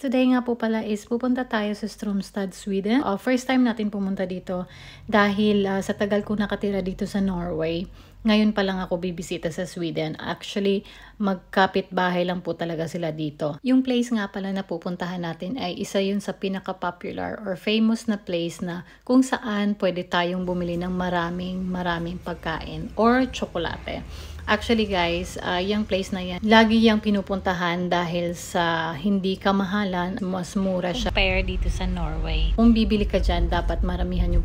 Today nga po pala is pupunta tayo sa Stromstad, Sweden. First time natin pumunta dito dahil sa tagal ko nakatira dito sa Norway. Ngayon pa lang ako bibisita sa Sweden. Actually, magkapit-bahay lang po talaga sila dito. Yung place nga pala na pupuntahan natin ay isa yun sa pinaka-popular or famous na place na kung saan pwede tayong bumili ng maraming pagkain or tsokolate. Actually guys, yung place na yan, lagi yung pinupuntahan dahil sa hindi kamahalan, mas mura siya compare dito sa Norway. Kung bibili ka dyan, dapat maramihan yung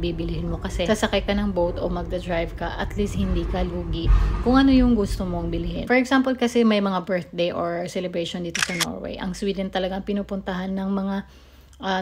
bibilihin mo kasi sasakay ka ng boat o magda-drive ka, at least hindi ka lugi kung ano yung gusto mong bilhin. For example kasi may mga birthday or celebration dito sa Norway. Ang Sweden talagang pinupuntahan ng mga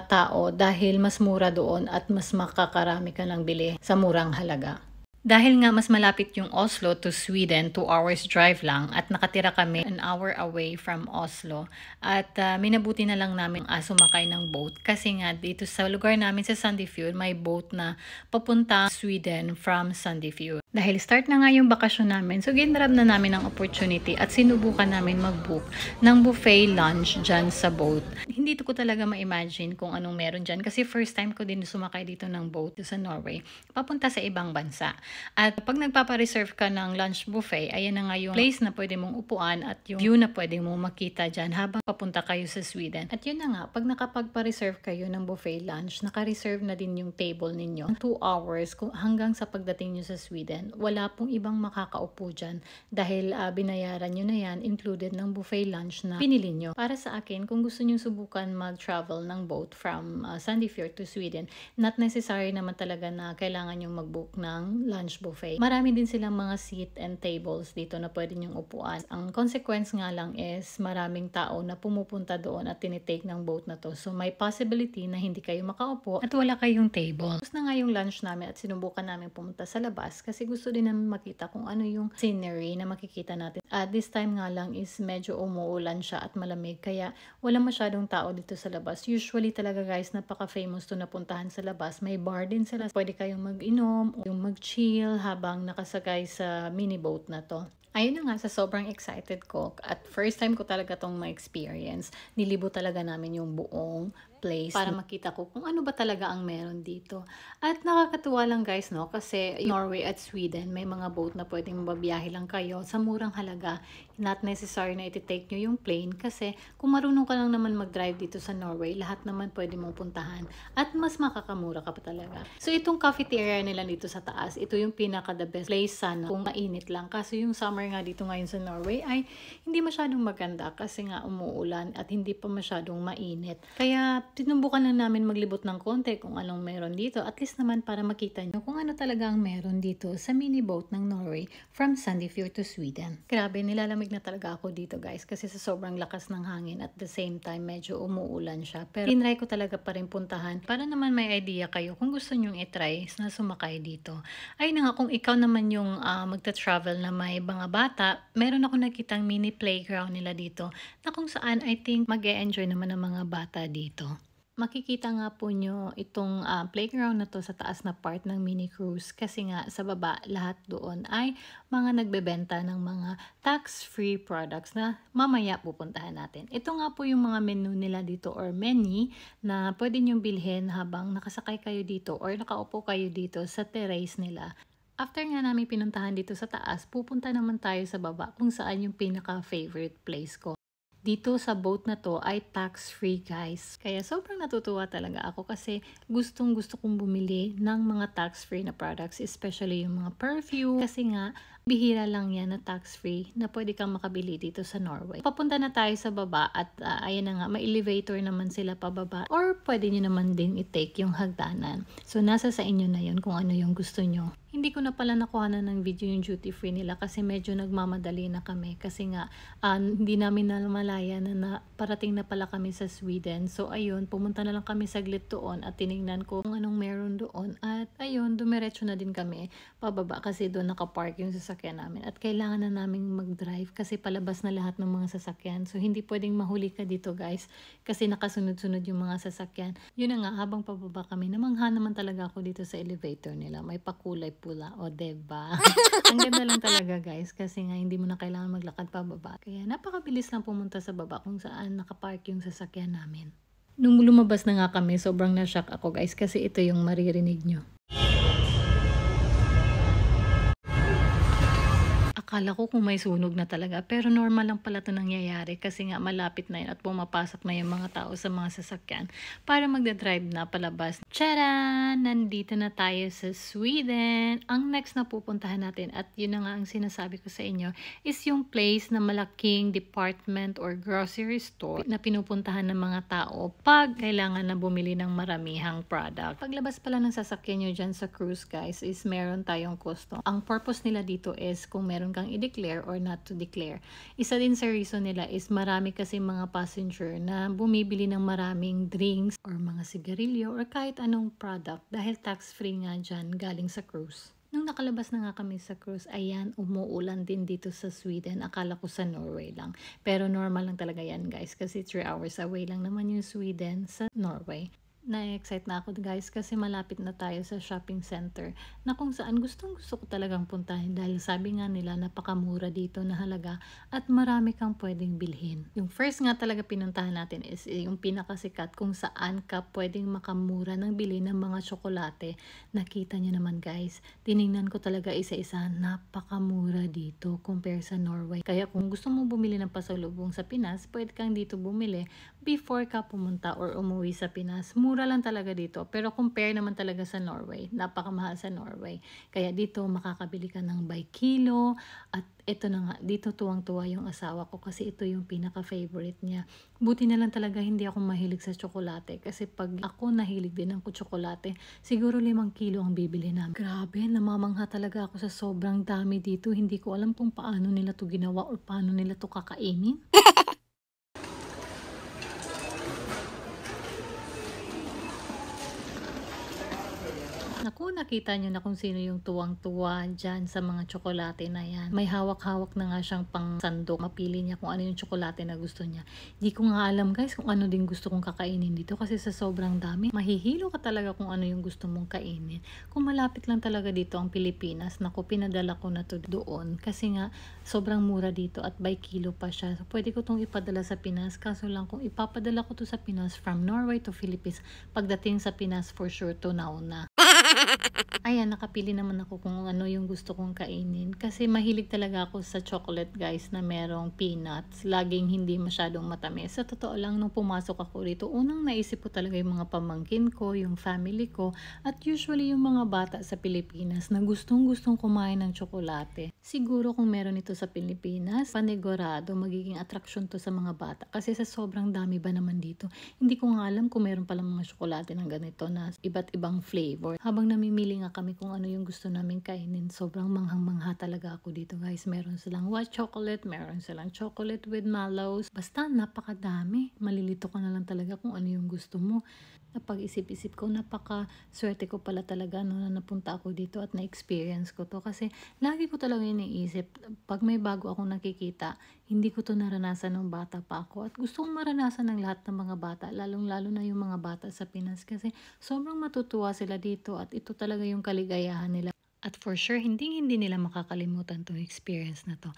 tao dahil mas mura doon at mas makakarami ka ng bili sa murang halaga. Dahil nga mas malapit yung Oslo to Sweden, 2 hours drive lang, at nakatira kami 1 hour away from Oslo. At minabuti na lang namin sumakay ng boat kasi nga dito sa lugar namin sa Sandefjord may boat na papunta Sweden from Sandefjord. Dahil start na nga yung bakasyon namin, so ginrab na namin ang opportunity at sinubukan namin mag-book ng buffet lunch dyan sa boat. Hindi ko talaga ma-imagine kung anong meron dyan kasi first time ko din sumakay dito ng boat sa Norway, papunta sa ibang bansa. At pag nagpapareserve ka ng lunch buffet, ayan na nga yung place na pwede mong upuan at yung view na pwede mong makita dyan habang papunta kayo sa Sweden. At yun na nga, pag nakapagpa-reserve kayo ng buffet lunch, naka-reserve na din yung table ninyo. 2 hours hanggang sa pagdating nyo sa Sweden. Wala pong ibang makakaupo dyan dahil binayaran nyo na yan, included ng buffet lunch na pinili nyo. Para sa akin, kung gusto nyo subukan mag-travel ng boat from Sandefjord to Sweden, not necessary naman talaga na kailangan nyo mag-book ng lunch buffet. Marami din silang mga seat and tables dito na pwede nyong upuan. Ang consequence nga lang is maraming tao na pumupunta doon at tinitake ng boat na to. So may possibility na hindi kayo makaupo at wala kayong table. Tapos na nga yung lunch namin at sinubukan namin pumunta sa labas kasi gusto din namin makita kung ano yung scenery na makikita natin. At this time nga lang is medyo umuulan siya at malamig kaya wala masyadong tao dito sa labas. Usually talaga guys, napaka-famous to napuntahan sa labas. May bar din sila. Pwede kayong mag-inom o yung mag-chill habang nakasakay sa mini boat na to. Ayun na nga, sa sobrang excited ko at first time ko talaga tong ma-experience, nilibo talaga namin yung buong place para makita ko kung ano ba talaga ang meron dito. At nakakatuwa lang guys, no? Kasi Norway at Sweden, may mga boat na pwedeng mababiyahe lang kayo sa murang halaga. Not necessary na iti-take nyo yung plane kasi kung marunong ka lang naman mag-drive dito sa Norway, lahat naman pwede mong puntahan at mas makakamura ka pa talaga. So itong cafeteria nila dito sa taas, ito yung pinaka-the best place sana kung mainit lang. Kaso yung summer nga dito ngayon sa Norway ay hindi masyadong maganda kasi nga umuulan at hindi pa masyadong mainit. Kaya tinumbukan lang namin maglibot ng konti kung anong meron dito. At least naman para makita nyo kung ano talaga ang meron dito sa mini boat ng Norway from Sandefjord to Sweden. Grabe, nilalamig na talaga ako dito guys kasi sa sobrang lakas ng hangin at the same time medyo umuulan siya. Pero tinry ko talaga pa rin puntahan para naman may idea kayo kung gusto nyong itry na sumakay dito. Ay na nga, kung ikaw naman yung magta-travel na may mga bata, meron ako nakitang mini playground nila dito na kung saan I think mag-e-enjoy naman ang mga bata dito. Makikita nga po nyo itong playground na to sa taas na part ng mini cruise kasi nga sa baba lahat doon ay mga nagbebenta ng mga tax-free products na mamaya pupuntahan natin. Ito nga po yung mga menu nila dito or menu na pwede nyong bilhin habang nakasakay kayo dito or nakaupo kayo dito sa terrace nila. After nga namin pinuntahan dito sa taas, pupunta naman tayo sa baba kung saan yung pinaka-favorite place ko. Dito sa boat na to ay tax-free guys. Kaya sobrang natutuwa talaga ako kasi gustong-gusto kong bumili ng mga tax-free na products, especially yung mga perfume. Kasi nga, bihira lang yan na tax-free na pwede kang makabili dito sa Norway. Papunta na tayo sa baba at ayan na nga, may elevator naman sila pababa or pwede nyo naman din i-take yung hagdanan. So, nasa sa inyo na yun kung ano yung gusto nyo. Hindi ko na pala nakuha na ng video yung duty free nila kasi medyo nagmamadali na kami kasi nga hindi namin namalaya na parating na pala kami sa Sweden. So ayun, pumunta na lang kami saglit doon at tinignan ko kung anong meron doon at ayun, dumiretso na din kami pababa kasi doon nakapark yung sasakyan sasakyan namin at kailangan na naming mag-drive kasi palabas na lahat ng mga sasakyan. So, hindi pwedeng mahuli ka dito guys kasi nakasunod-sunod yung mga sasakyan. Yun na nga, habang pababa kami, namangha naman talaga ako dito sa elevator nila. May pakulay pula. O, diba? Ang ganda lang talaga guys kasi nga hindi mo na kailangan maglakad pababa. Kaya napakabilis lang pumunta sa baba kung saan nakapark yung sasakyan namin. Nung lumabas na nga kami, sobrang na-shock ako guys kasi ito yung maririnig nyo. Akala ko kung may sunog na talaga, pero normal lang pala ito nangyayari kasi nga malapit na yun at pumapasok na yung mga tao sa mga sasakyan para magdadrive na palabas. Tcharan! Nandito na tayo sa Sweden. Ang next na pupuntahan natin at yun na nga ang sinasabi ko sa inyo is yung place na malaking department or grocery store na pinupuntahan ng mga tao pag kailangan na bumili ng maramihang product. Paglabas pala ng sasakyan nyo dyan sa cruise guys is meron tayong custom. Ang purpose nila dito is kung meron kang i-declare or not to declare. Isa din sa reason nila is marami kasi mga passenger na bumibili ng maraming drinks or mga sigarilyo or kahit anong product dahil tax-free nga dyan galing sa cruise. Nung nakalabas na nga kami sa cruise, ayan, umuulan din dito sa Sweden. Akala ko sa Norway lang. Pero normal lang talaga yan guys kasi 3 hours away lang naman yung Sweden sa Norway. Na-excite na ako guys kasi malapit na tayo sa shopping center na kung saan gustong gusto ko talagang puntahin dahil sabi nga nila napakamura dito na halaga at marami kang pwedeng bilhin. Yung first nga talaga pinuntahan natin is yung pinakasikat kung saan ka pwedeng makamura ng bili ng mga tsokolate. Nakita nyo naman guys, tiningnan ko talaga isa-isa, napakamura dito compare sa Norway. Kaya kung gusto mo bumili ng pasalubong sa Pinas, pwede kang dito bumili before ka pumunta or umuwi sa Pinas. Mura lang talaga dito. Pero compare naman talaga sa Norway. Napakamahal sa Norway. Kaya dito makakabili ka ng by kilo. At ito na nga, dito tuwang-tuwa yung asawa ko kasi ito yung pinaka-favorite niya. Buti na lang talaga hindi ako mahilig sa tsokolate. Kasi pag ako nahilig din ng tsokolate, siguro 5 kilo ang bibili namin. Grabe, namamangha talaga ako sa sobrang dami dito. Hindi ko alam kung paano nila to ginawa or paano nila to kakainin. Naku, nakita nyo na kung sino yung tuwang-tuwa dyan sa mga tsokolate na yan. May hawak-hawak na nga siyang pang sandok. Mapili niya kung ano yung tsokolate na gusto niya. Di ko nga alam guys kung ano din gusto kong kakainin dito kasi sa sobrang dami. Mahihilo ka talaga kung ano yung gusto mong kainin. Kung malapit lang talaga dito ang Pilipinas, naku, pinadala ko na to doon. Kasi nga, sobrang mura dito at by kilo pa siya. So, pwede ko tong ipadala sa Pinas. Kaso lang kung ipapadala ko to sa Pinas from Norway to Philippines, pagdating sa Pinas for sure tunaw na. Ayan, nakapili naman ako kung ano yung gusto kong kainin. Kasi mahilig talaga ako sa chocolate guys na merong peanuts. Laging hindi masyadong matamis. Sa totoo lang, nung pumasok ako rito, unang naisip ko talaga yung mga pamangkin ko, yung family ko, at usually yung mga bata sa Pilipinas na gustong-gustong kumain ng tsokolate. Siguro kung meron ito sa Pilipinas, panigurado magiging attraction to sa mga bata. Kasi sa sobrang dami ba naman dito, hindi ko nga alam kung meron palang mga tsokolate ng ganito na iba't ibang flavor. Habang namimili nga kami kung ano yung gusto namin kainin, sobrang manghang-mangha talaga ako dito guys. Meron silang white chocolate, meron silang chocolate with mallows. Basta napakadami. Malilito ka na lang talaga kung ano yung gusto mo. Napag-isip-isip ko, napaka-swerte ko pala talaga no, na napunta ako dito at na-experience ko to. Kasi lagi ko talaga iniisip, pag may bago akong nakikita, hindi ko to naranasan nung bata pa ako. At gusto kong maranasan ng lahat ng mga bata, lalong-lalo na yung mga bata sa Pinas. Kasi sobrang matutuwa sila dito at ito talaga yung kaligayahan nila. At for sure, hindi nila makakalimutan tong experience na to.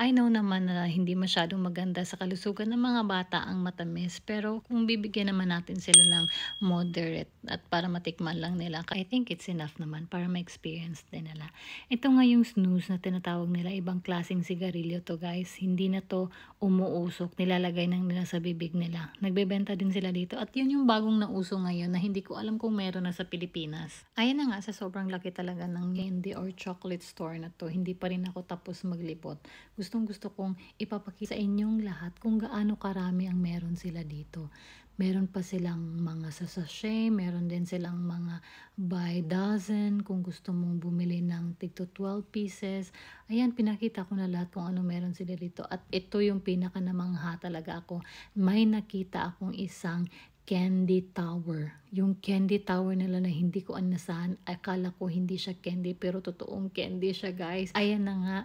I know naman na hindi masyadong maganda sa kalusugan ng mga bata ang matamis. Pero kung bibigyan naman natin sila ng moderate at para matikman lang nila, I think it's enough naman para ma-experience din nila. Ito nga yung snus na tinatawag nila. Ibang klaseng sigarilyo to guys. Hindi na to umuusok. Nilalagay nang nila sa bibig nila. Nagbebenta din sila dito. At yun yung bagong nauso ngayon na hindi ko alam kung meron na sa Pilipinas. Ayan na nga, sa sobrang laki talaga ng candy or chocolate store na to, hindi pa rin ako tapos maglibot. Gustong gusto kong ipapakita sa inyong lahat kung gaano karami ang meron sila dito. Meron pa silang mga sachet, meron din silang mga by dozen kung gusto mong bumili ng tig to 12 pieces. Ayan, pinakita ko na lahat kung ano meron sila dito. At ito yung pinaka namangha talaga ako. May nakita akong isang candy tower. yung candy tower nila na hindi ko anasahan. Akala ko hindi siya candy pero totoong candy siya guys. Ayan na nga.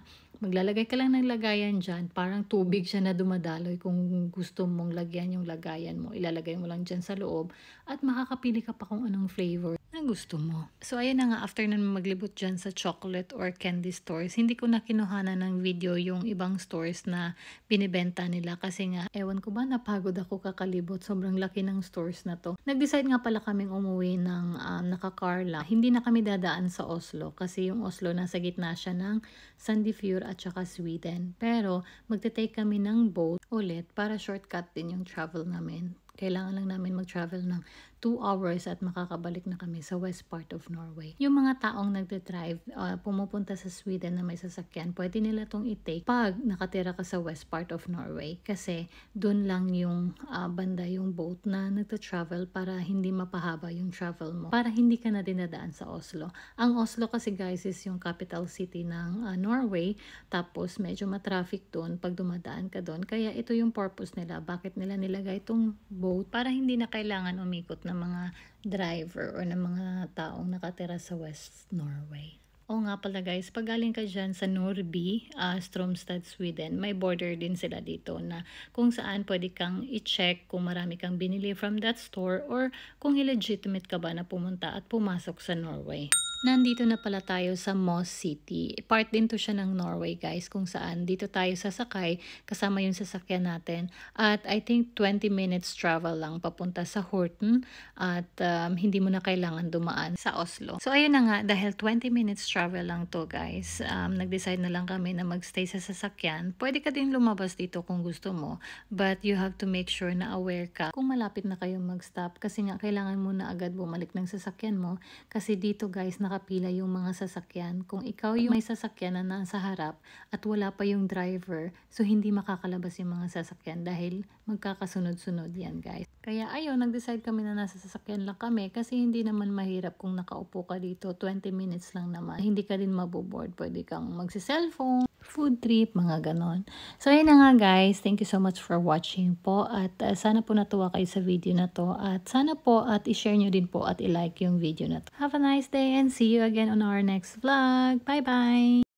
Maglalagay ka lang ng lagayan dyan. Parang tubig siya na dumadaloy. Kung gusto mong lagyan yung lagayan mo, ilalagay mo lang dyan sa loob. At makakapili ka pa kung anong flavor na gusto mo. So ayan na nga, after nun maglibot dyan sa chocolate or candy stores, hindi ko na kinuhanan ng video yung ibang stores na binibenta nila kasi nga, ewan ko ba, napagod ako kakalibot. Sobrang laki ng stores na to. Nag-decide nga pala kaming umuwi ng naka-car lang. Hindi na kami dadaan sa Oslo kasi yung Oslo nasa gitna siya ng Sandefjord at saka Sweden. Pero magte-take kami ng boat ulit para shortcut din yung travel namin. Kailangan lang namin mag-travel ng 2 hours at makakabalik na kami sa west part of Norway. Yung mga taong nagde-drive, pumupunta sa Sweden na may sasakyan, pwede nila tong i-take pag nakatira ka sa west part of Norway. Kasi dun lang yung banda yung boat na nagte-travel para hindi mapahaba yung travel mo. Para hindi ka na dinadaan sa Oslo. Ang Oslo kasi guys is yung capital city ng Norway. Tapos medyo matraffic dun pag dumadaan ka dun. Kaya ito yung purpose nila. Bakit nila nilagay itong boat? Para hindi na kailangan umikot ng mga driver or ng mga taong nakatira sa West Norway. O nga pala guys, pag galing ka dyan sa Norrby, Stromstad, Sweden, may border din sila dito na kung saan pwede kang i-check kung marami kang binili from that store or kung illegitimate ka ba na pumunta at pumasok sa Norway. Nandito na pala tayo sa Moss City. Part din to siya ng Norway guys kung saan dito tayo sasakay kasama yung sasakyan natin. At I think 20 minutes travel lang papunta sa Horten at hindi mo na kailangan dumaan sa Oslo. So ayun na nga, dahil 20 minutes travel lang to guys, nag-decide na lang kami na magstay sa sasakyan. Pwede ka din lumabas dito kung gusto mo, but you have to make sure na aware ka kung malapit na kayong mag-stop kasi nga kailangan mo na agad bumalik ng sasakyan mo kasi dito guys nakapila yung mga sasakyan. Kung ikaw yung may sasakyan na nasa harap at wala pa yung driver, so hindi makakalabas yung mga sasakyan dahil magkakasunod-sunod yan guys. Kaya ayun, nag-decide kami na nasa sasakyan lang kami kasi hindi naman mahirap kung nakaupo ka dito. 20 minutes lang naman. Hindi ka din maboboard. Pwede kang magsi-cellphone, food trip, mga ganon. So ayun na nga guys, thank you so much for watching po at sana po natuwa kayo sa video na to at sana po at i-share nyo din po at i-like yung video na to. Have a nice day and see you again on our next vlog. Bye bye!